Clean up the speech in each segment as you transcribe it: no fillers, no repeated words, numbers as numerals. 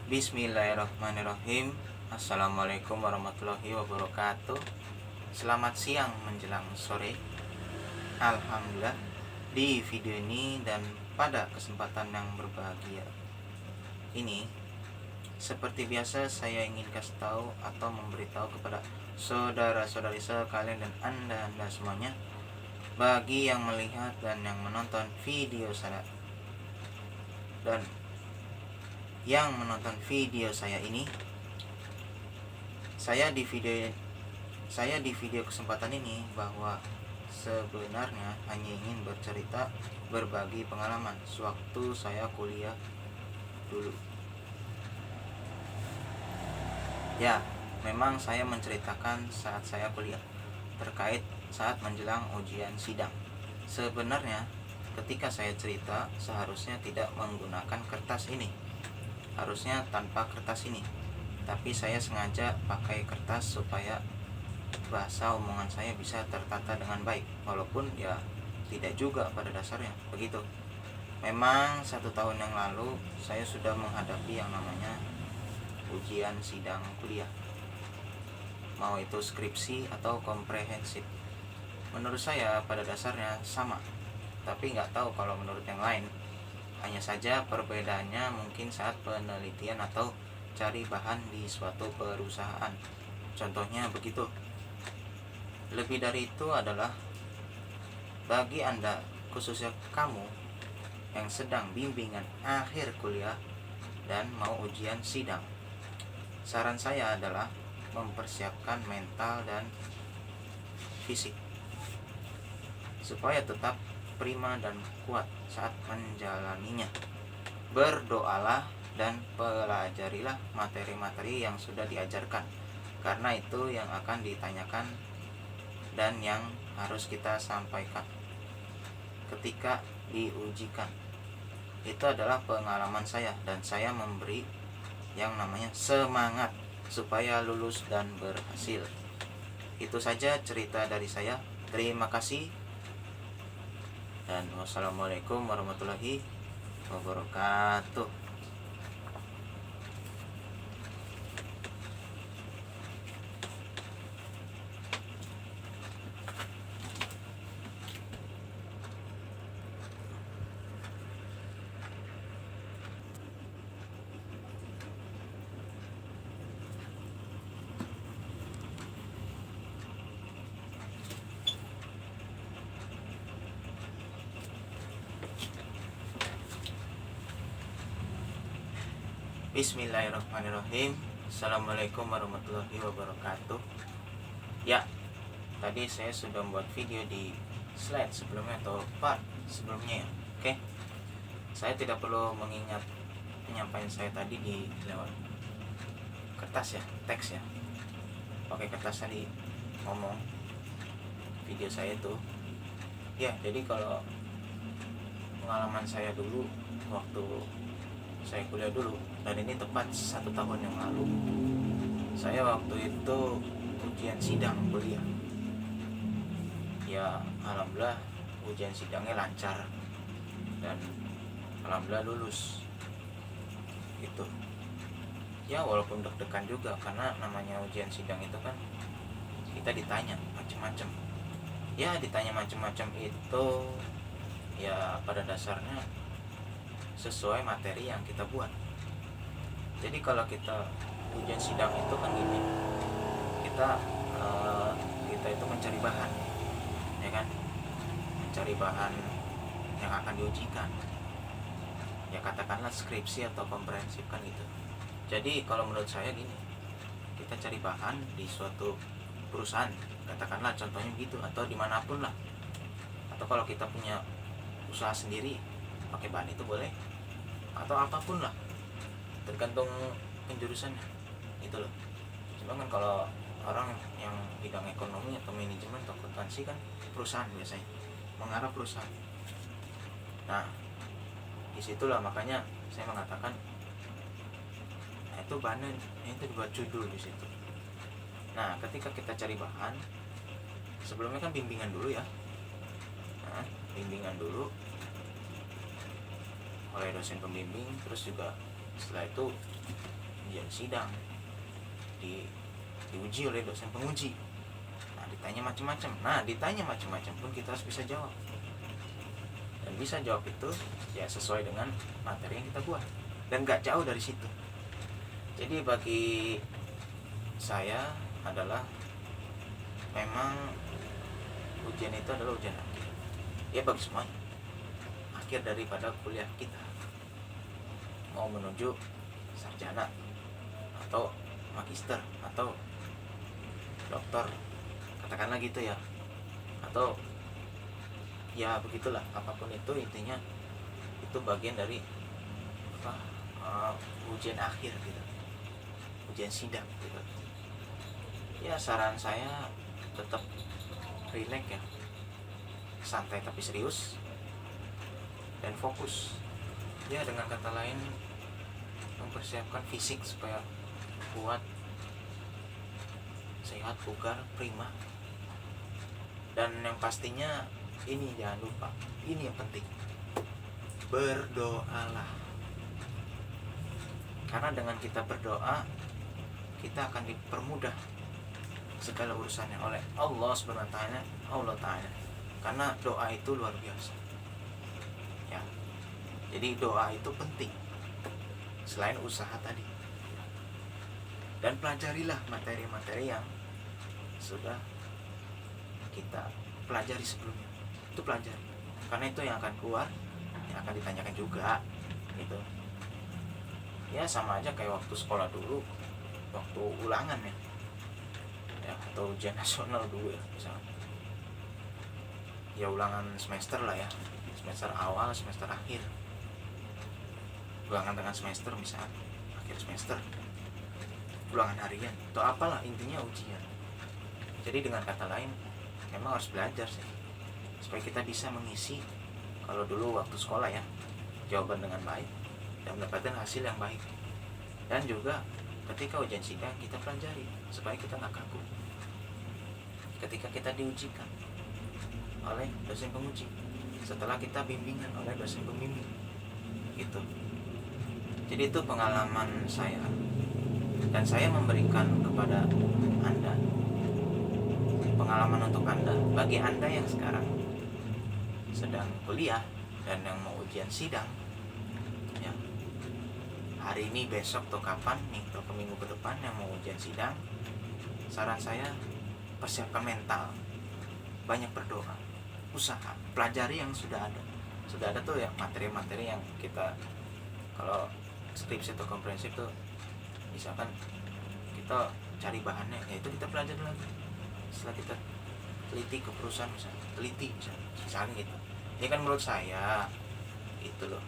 Bismillahirrahmanirrahim. Assalamualaikum warahmatullahi wabarakatuh. Selamat siang menjelang sore. Alhamdulillah, di video ini dan pada kesempatan yang berbahagia ini, seperti biasa saya ingin kasih tahu atau memberitahu kepada saudara-saudari sekalian dan anda semuanya, bagi yang melihat dan yang menonton video saya dan yang menonton video saya ini, saya di video kesempatan ini bahwa sebenarnya hanya ingin bercerita, berbagi pengalaman sewaktu saya kuliah dulu. Ya, memang saya menceritakan saat saya kuliah terkait saat menjelang ujian sidang. Sebenarnya ketika saya cerita seharusnya tidak menggunakan kertas ini, harusnya tanpa kertas ini, tapi saya sengaja pakai kertas supaya bahasa omongan saya bisa tertata dengan baik, walaupun ya tidak juga pada dasarnya begitu. Memang 1 tahun yang lalu saya sudah menghadapi yang namanya ujian sidang kuliah, mau itu skripsi atau komprehensif. Menurut saya pada dasarnya sama, tapi nggak tahu kalau menurut yang lain. Hanya saja perbedaannya mungkin saat penelitian atau cari bahan di suatu perusahaan. Contohnya begitu. Lebih dari itu adalah bagi Anda, khususnya kamu yang sedang bimbingan akhir kuliah dan mau ujian sidang, saran saya adalah mempersiapkan mental dan fisik supaya tetap prima dan kuat saat menjalaninya. Berdoalah dan pelajarilah materi-materi yang sudah diajarkan, karena itu yang akan ditanyakan dan yang harus kita sampaikan ketika diujikan. Itu adalah pengalaman saya, dan saya memberi yang namanya semangat supaya lulus dan berhasil. Itu saja cerita dari saya. Terima kasih. Dan wassalamualaikum warahmatullahi wabarakatuh. Bismillahirrahmanirrahim. Assalamualaikum warahmatullahi wabarakatuh. Ya, tadi saya sudah membuat video di slide sebelumnya atau part sebelumnya ya. Oke, saya tidak perlu mengingat penyampaian saya tadi di lewat kertas ya, teks ya. Pakai kertas tadi ngomong video saya itu. Ya, jadi kalau pengalaman saya dulu waktu saya kuliah dulu, dan ini tepat 1 tahun yang lalu. Saya waktu itu ujian sidang kuliah. Ya, alhamdulillah ujian sidangnya lancar dan alhamdulillah lulus. Itu. Ya, walaupun deg-degan juga, karena namanya ujian sidang itu kan kita ditanya macam-macam. Ya, ditanya macam-macam itu ya pada dasarnya sesuai materi yang kita buat. Jadi kalau kita ujian sidang itu kan gini, kita itu mencari bahan, ya kan, mencari bahan yang akan diujikan. Ya katakanlah skripsi atau komprehensif kan gitu. Jadi kalau menurut saya gini, kita cari bahan di suatu perusahaan, katakanlah contohnya begitu, atau dimanapun lah. Atau kalau kita punya usaha sendiri, pakai bahan itu boleh, atau apapun lah, tergantung penjurusannya itu loh. Cuma kan kalau orang yang bidang ekonomi atau manajemen atau akuntansi kan perusahaan biasanya, mengarah perusahaan. Nah, disitulah makanya saya mengatakan, nah itu bahannya itu dibuat judul di situ. Nah, ketika kita cari bahan, sebelumnya kan bimbingan dulu ya. Nah, bimbingan dulu oleh dosen pembimbing, terus juga setelah itu ujian sidang, diuji oleh dosen penguji. Nah, ditanya macam-macam pun kita harus bisa jawab. Dan bisa jawab itu ya sesuai dengan materi yang kita buat, dan gak jauh dari situ. Jadi bagi saya adalah memang ujian itu adalah ujian akhir ya bagi semuanya, akhir daripada kuliah kita, mau menuju sarjana atau magister atau dokter, katakanlah gitu ya, atau ya begitulah, apapun itu, intinya itu bagian dari ujian akhir gitu, ujian sidang gitu. Ya saran saya tetap rileks ya, santai tapi serius, dan fokus ya, dengan kata lain mempersiapkan fisik supaya kuat, sehat, bugar, prima. Dan yang pastinya ini jangan lupa, ini yang penting, berdoalah. Karena dengan kita berdoa, kita akan dipermudah segala urusannya oleh Allah Subhanahu wa Ta'ala. Karena doa itu luar biasa ya. Jadi doa itu penting selain usaha tadi. Dan pelajarilah materi-materi yang sudah kita pelajari sebelumnya. Itu pelajari, karena itu yang akan keluar, yang akan ditanyakan juga gitu. Ya sama aja kayak waktu sekolah dulu, waktu ulangan ya, atau ujian nasional dulu ya, misalnya ya ulangan semester lah ya, semester awal, semester akhir, ulangan tengah semester misalnya, akhir semester, ulangan harian atau apalah, intinya ujian. Jadi dengan kata lain memang harus belajar sih, supaya kita bisa mengisi, kalau dulu waktu sekolah ya, jawaban dengan baik dan mendapatkan hasil yang baik. Dan juga ketika ujian sidang kita pelajari supaya kita nggak kaku ketika kita diujikan oleh dosen penguji, setelah kita bimbingan oleh dosen pembimbing gitu. Jadi itu pengalaman saya, dan saya memberikan kepada Anda pengalaman untuk Anda. Bagi Anda yang sekarang sedang kuliah dan yang mau ujian sidang ya, hari ini, besok, atau kapan nih, atau minggu ke depan yang mau ujian sidang, saran saya persiapkan mental, banyak berdoa, usaha, pelajari yang sudah ada tuh ya, materi-materi yang kita, kalau skripsi atau komprehensif tuh misalkan kita cari bahannya, ya itu kita pelajari lagi. Setelah kita teliti ke perusahaan misalnya gitu. Ini kan menurut saya itu loh,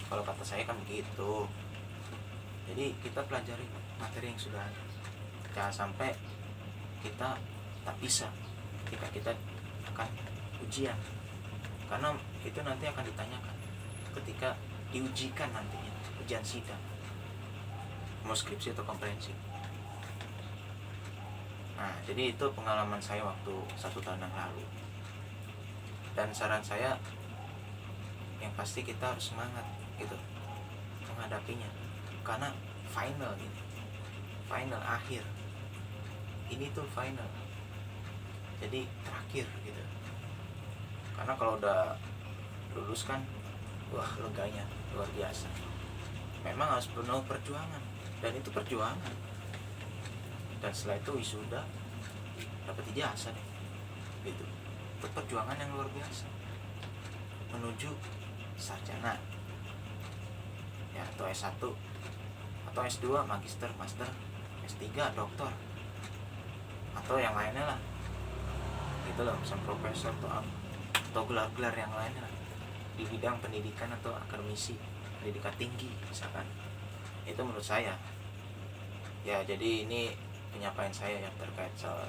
kalau kata saya kan begitu. Jadi kita pelajari materi yang sudah ada, jangan sampai kita tak bisa ketika kita akan ujian, karena itu nanti akan ditanyakan ketika diujikan nantinya, ujian sidang, mau skripsi atau komprehensif. Nah, jadi itu pengalaman saya waktu 1 tahun yang lalu. Dan saran saya, yang pasti kita harus semangat gitu menghadapinya, karena final ini, final akhir ini tuh final, jadi terakhir gitu. Karena kalau udah lulus kan, wah leganya luar biasa. Memang harus penuh perjuangan, dan itu perjuangan. Dan setelah itu wisuda, dapat ijazah deh gitu. Itu perjuangan yang luar biasa menuju sarjana ya, atau S1 atau S2, magister, master, S3, doktor, atau yang lainnya lah gitu loh, misalnya profesor atau gelar-gelar yang lainnya lah, di bidang pendidikan atau akademisi, pendidikan tinggi misalkan. Itu menurut saya ya. Jadi ini penyampaian saya yang terkait soal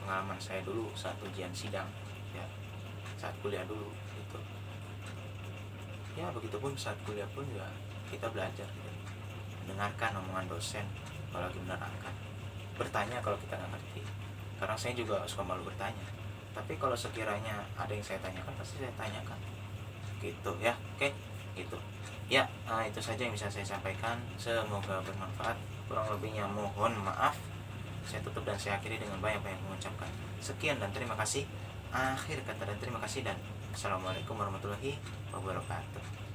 pengalaman saya dulu saat ujian sidang ya, saat kuliah dulu gitu ya. Begitupun saat kuliah pun ya, kita belajar gitu, mendengarkan omongan dosen kalau lagi menerangkan, bertanya kalau kita nggak ngerti, karena saya juga suka malu bertanya. Tapi kalau sekiranya ada yang saya tanyakan, pasti saya tanyakan gitu ya. Oke, gitu ya. Itu saja yang bisa saya sampaikan, semoga bermanfaat. Kurang lebihnya mohon maaf. Saya tutup dan saya akhiri dengan banyak-banyak mengucapkan sekian dan terima kasih. Akhir kata dan terima kasih, dan assalamualaikum warahmatullahi wabarakatuh.